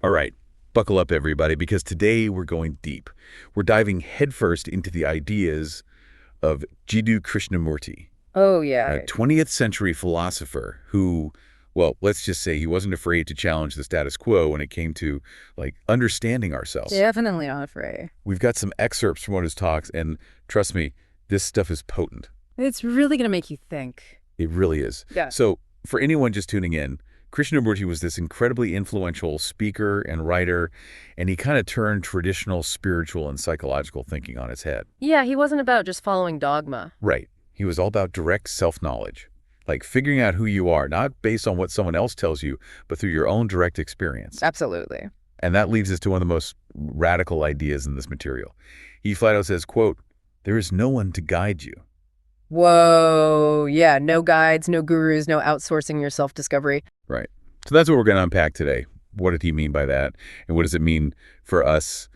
All right, buckle up everybody, because today we're going deep. We're diving headfirst into the ideas of Jiddu Krishnamurti, Oh, yeah. a 20th century philosopher who, well, let's just say he wasn't afraid to challenge the status quo when it came to, understanding ourselves. Definitely not afraid. We've got some excerpts from one of his talks, and trust me, this stuff is potent. It's really going to make you think. It really is. Yeah. So, for anyone just tuning in, Krishnamurti was this incredibly influential speaker and writer, and he kind of turned traditional spiritual and psychological thinking on its head. Yeah, he wasn't about just following dogma. Right. He was all about direct self-knowledge, like figuring out who you are, not based on what someone else tells you, but through your own direct experience. Absolutely. And that leads us to one of the most radical ideas in this material. He flat out says, quote, "There is no one to guide you." Whoa. Yeah, no guides, no gurus, no outsourcing your self-discovery. Right. So that's what we're going to unpack today. What did he mean by that? And what does it mean for us,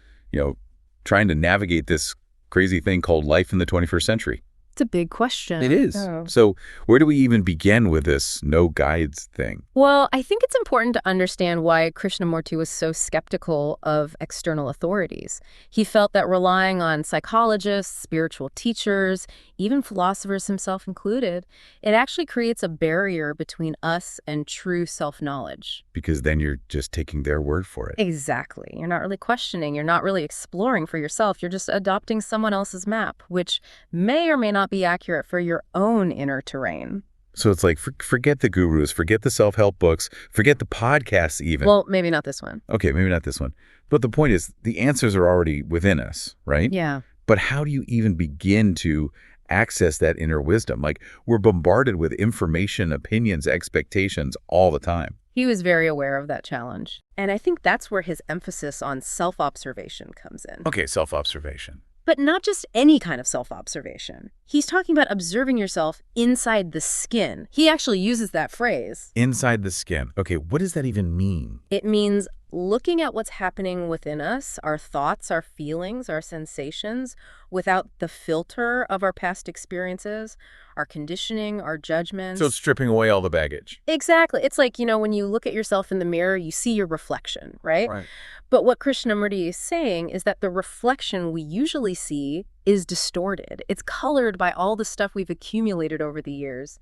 trying to navigate this crazy thing called life in the 21st century? It's a big question. It is. Oh. So where do we even begin with this no guides thing? Well, I think it's important to understand why Krishnamurti was so skeptical of external authorities. He felt that relying on psychologists, spiritual teachers, even philosophers himself included, it actually creates a barrier between us and true self-knowledge. Because then you're just taking their word for it. Exactly. You're not really questioning. You're not really exploring for yourself. You're just adopting someone else's map, which may or may not be accurate for your own inner terrain. So it's like, forget the gurus, forget the self-help books, forget the podcasts even. Well, maybe not this one. Okay, maybe not this one. But the point is, the answers are already within us, right? Yeah. But how do you even begin to access that inner wisdom? Like, we're bombarded with information, opinions, expectations all the time. He was very aware of that challenge. And I think that's where his emphasis on self-observation comes in. Okay, self-observation. But not just any kind of self-observation. He's talking about observing yourself inside the skin. He actually uses that phrase. Inside the skin. Okay, what does that even mean? It means looking at what's happening within us, our thoughts, our feelings, our sensations, without the filter of our past experiences, our conditioning, our judgments. So it's stripping away all the baggage. Exactly. It's like, when you look at yourself in the mirror, you see your reflection, right? Right. But what Krishnamurti is saying is that the reflection we usually see is distorted. It's colored by all the stuff we've accumulated over the years.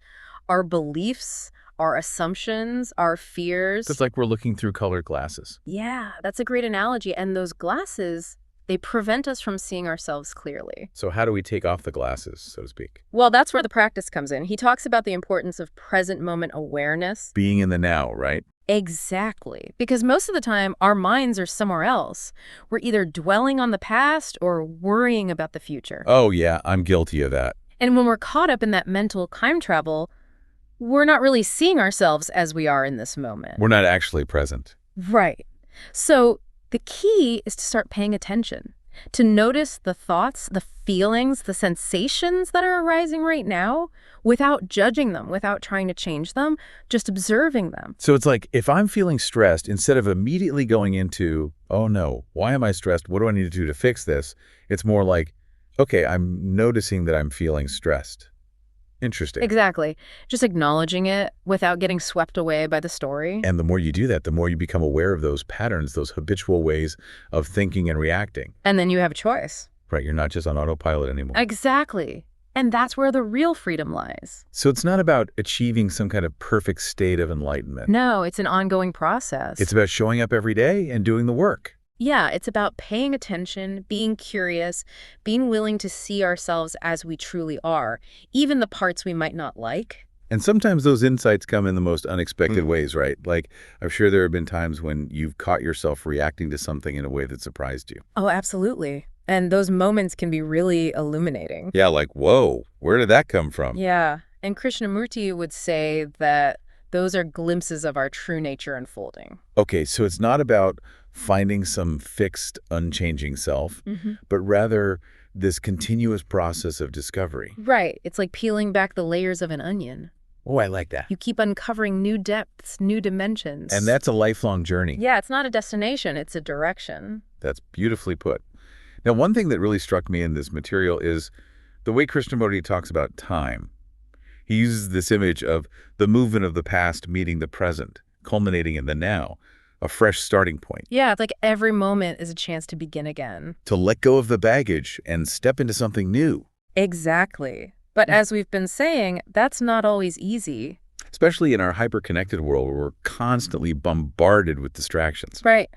Our beliefs, our assumptions, our fears. It's like we're looking through colored glasses. Yeah, that's a great analogy. And those glasses, they prevent us from seeing ourselves clearly. So how do we take off the glasses, so to speak? Well, that's where the practice comes in. He talks about the importance of present moment awareness. Being in the now, right? Exactly. Because most of the time, our minds are somewhere else. We're either dwelling on the past or worrying about the future. Oh, yeah, I'm guilty of that. And when we're caught up in that mental time travel, we're not really seeing ourselves as we are in this moment. We're not actually present. Right. So the key is to start paying attention, to notice the thoughts, the feelings, the sensations that are arising right now without judging them, without trying to change them, just observing them. So it's like, if I'm feeling stressed, instead of immediately going into, oh no, why am I stressed? What do I need to do to fix this? It's more like, okay, I'm noticing that I'm feeling stressed. Interesting. Exactly. Just acknowledging it without getting swept away by the story. And the more you do that, the more you become aware of those patterns, those habitual ways of thinking and reacting. And then you have a choice. Right, you're not just on autopilot anymore. Exactly. And that's where the real freedom lies. So it's not about achieving some kind of perfect state of enlightenment. No, it's an ongoing process. It's about showing up every day and doing the work. Yeah, it's about paying attention, being curious, being willing to see ourselves as we truly are, even the parts we might not like. And sometimes those insights come in the most unexpected ways, right? Like, I'm sure there have been times when you've caught yourself reacting to something in a way that surprised you. Oh, absolutely. And those moments can be really illuminating. Yeah, like, whoa, where did that come from? Yeah, and Krishnamurti would say that those are glimpses of our true nature unfolding. Okay, so it's not about finding some fixed, unchanging self, but rather this continuous process of discovery. Right. It's like peeling back the layers of an onion. Oh, I like that. You keep uncovering new depths, new dimensions. And that's a lifelong journey. Yeah, it's not a destination, it's a direction. That's beautifully put. Now, one thing that really struck me in this material is the way Krishnamurti talks about time. He uses this image of the movement of the past meeting the present, culminating in the now. a fresh starting point, Yeah, it's like every moment is a chance to begin again. to let go of the baggage and step into something new. Exactly. But as we've been saying, that's not always easy. Especially in our hyper-connected world where we're constantly bombarded with distractions. Right.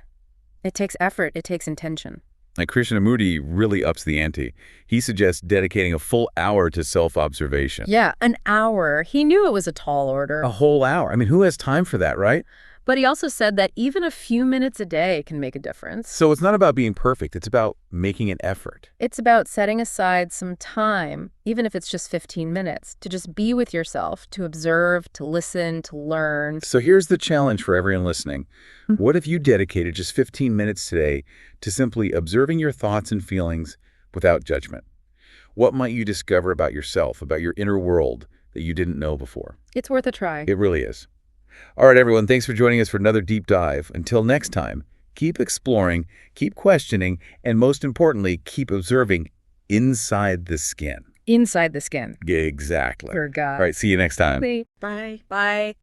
It takes effort. It takes intention. Like Krishnamurti really ups the ante. He suggests dedicating a full hour to self-observation. Yeah, an hour. He knew it was a tall order. A whole hour. I mean, who has time for that, right? But he also said that even a few minutes a day can make a difference. So it's not about being perfect. It's about making an effort. It's about setting aside some time, even if it's just 15 minutes, to just be with yourself, to observe, to listen, to learn. So here's the challenge for everyone listening. What if you dedicated just 15 minutes today to simply observing your thoughts and feelings without judgment? What might you discover about yourself, about your inner world that you didn't know before? It's worth a try. It really is. All right, everyone, thanks for joining us for another deep dive. Until next time, keep exploring, keep questioning, and most importantly, keep observing inside the skin. Inside the skin. Exactly. For God. All right, see you next time. Bye. Bye.